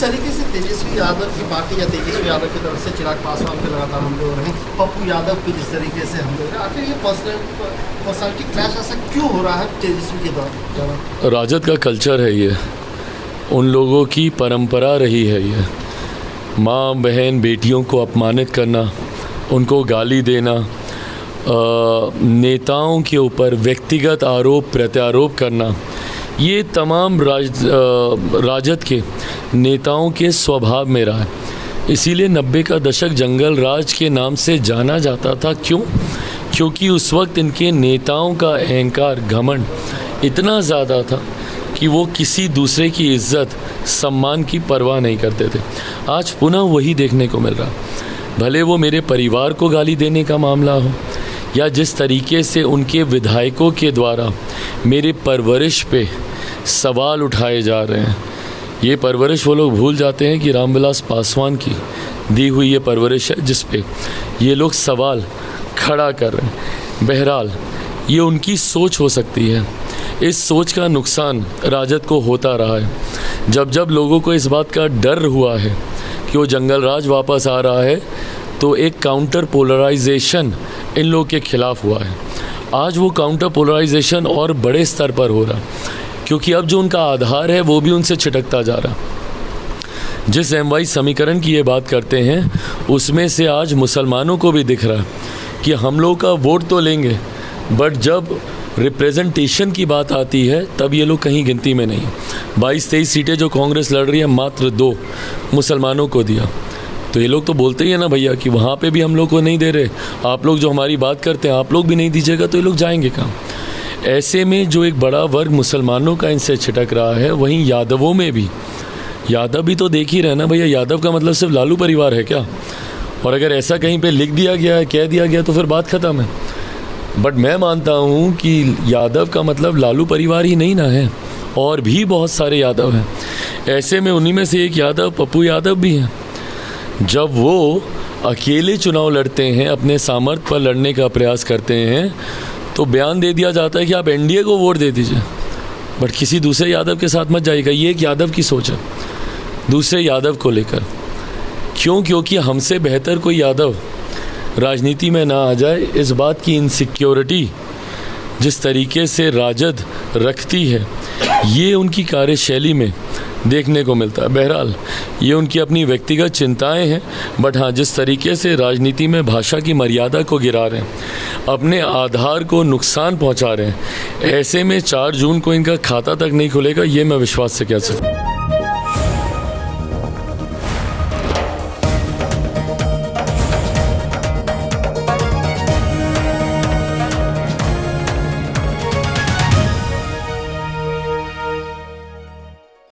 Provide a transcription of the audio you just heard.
जिस तरीके से तेजस्वी यादव की पार्टी या तेजस्वी यादव की तरफ से चिराग पासवान पे लगातार हमले हो रहे हैं, पप्पू यादव की जिस तरीके से हमले हो रहे हैं, आखिर ये पर्सनैलिटी क्लैश ऐसा क्यों हो रहा है तेजस्वी के दौरान? राजद का कल्चर है ये, उन लोगों की परंपरा रही है ये। माँ बहन बेटियों को अपमानित करना, उनको गाली देना, नेताओं के ऊपर व्यक्तिगत आरोप प्रत्यारोप करना, ये तमाम राजद के नेताओं के स्वभाव में रहा है। इसीलिए 90 का दशक जंगल राज के नाम से जाना जाता था। क्यों? क्योंकि उस वक्त इनके नेताओं का अहंकार घमंड इतना ज़्यादा था कि वो किसी दूसरे की इज्जत सम्मान की परवाह नहीं करते थे। आज पुनः वही देखने को मिल रहा। भले वो मेरे परिवार को गाली देने का मामला हो या जिस तरीके से उनके विधायकों के द्वारा मेरे परवरिश पे सवाल उठाए जा रहे हैं। ये परवरिश वो लोग भूल जाते हैं कि रामविलास पासवान की दी हुई ये परवरिश है जिस पे ये लोग सवाल खड़ा कर रहे हैं। बहरहाल ये उनकी सोच हो सकती है। इस सोच का नुकसान राजद को होता रहा है। जब जब लोगों को इस बात का डर हुआ है कि वो जंगल राज वापस आ रहा है, तो एक काउंटर पोलराइजेशन इन लोगों के खिलाफ हुआ है। आज वो काउंटर पोलराइजेशन और बड़े स्तर पर हो रहा, क्योंकि अब जो उनका आधार है वो भी उनसे छिटकता जा रहा। जिस MY समीकरण की ये बात करते हैं, उसमें से आज मुसलमानों को भी दिख रहा है कि हम लोग का वोट तो लेंगे, बट जब रिप्रेजेंटेशन की बात आती है तब ये लोग कहीं गिनती में नहीं। 22-23 सीटें जो कांग्रेस लड़ रही है, मात्र 2 मुसलमानों को दिया। तो ये लोग तो बोलते ही है ना भैया कि वहाँ पे भी हम लोग को नहीं दे रहे, आप लोग जो हमारी बात करते हैं आप लोग भी नहीं दीजिएगा, तो ये लोग जाएंगे कहाँ? ऐसे में जो एक बड़ा वर्ग मुसलमानों का इनसे छिटक रहा है, वहीं यादवों में भी, यादव भी तो देख ही रहे ना भैया, यादव का मतलब सिर्फ लालू परिवार है क्या? और अगर ऐसा कहीं पे लिख दिया गया है, कह दिया गया, तो फिर बात ख़त्म है। बट मैं मानता हूँ कि यादव का मतलब लालू परिवार ही नहीं ना है, और भी बहुत सारे यादव हैं। ऐसे में उन्हीं में से एक यादव पप्पू यादव भी हैं। जब वो अकेले चुनाव लड़ते हैं, अपने सामर्थ्य पर लड़ने का प्रयास करते हैं, तो बयान दे दिया जाता है कि आप NDA को वोट दे दीजिए, बट किसी दूसरे यादव के साथ मत जाइएगा। ये एक यादव की सोच है दूसरे यादव को लेकर। क्यों? क्योंकि हमसे बेहतर कोई यादव राजनीति में ना आ जाए, इस बात की इनसिक्योरिटी जिस तरीके से राजद रखती है, ये उनकी कार्यशैली में देखने को मिलता है। बहरहाल ये उनकी अपनी व्यक्तिगत चिंताएं हैं, बट हाँ, जिस तरीके से राजनीति में भाषा की मर्यादा को गिरा रहे हैं, अपने आधार को नुकसान पहुंचा रहे हैं, ऐसे में 4 जून को इनका खाता तक नहीं खुलेगा, ये मैं विश्वास से कह सकता हूँ।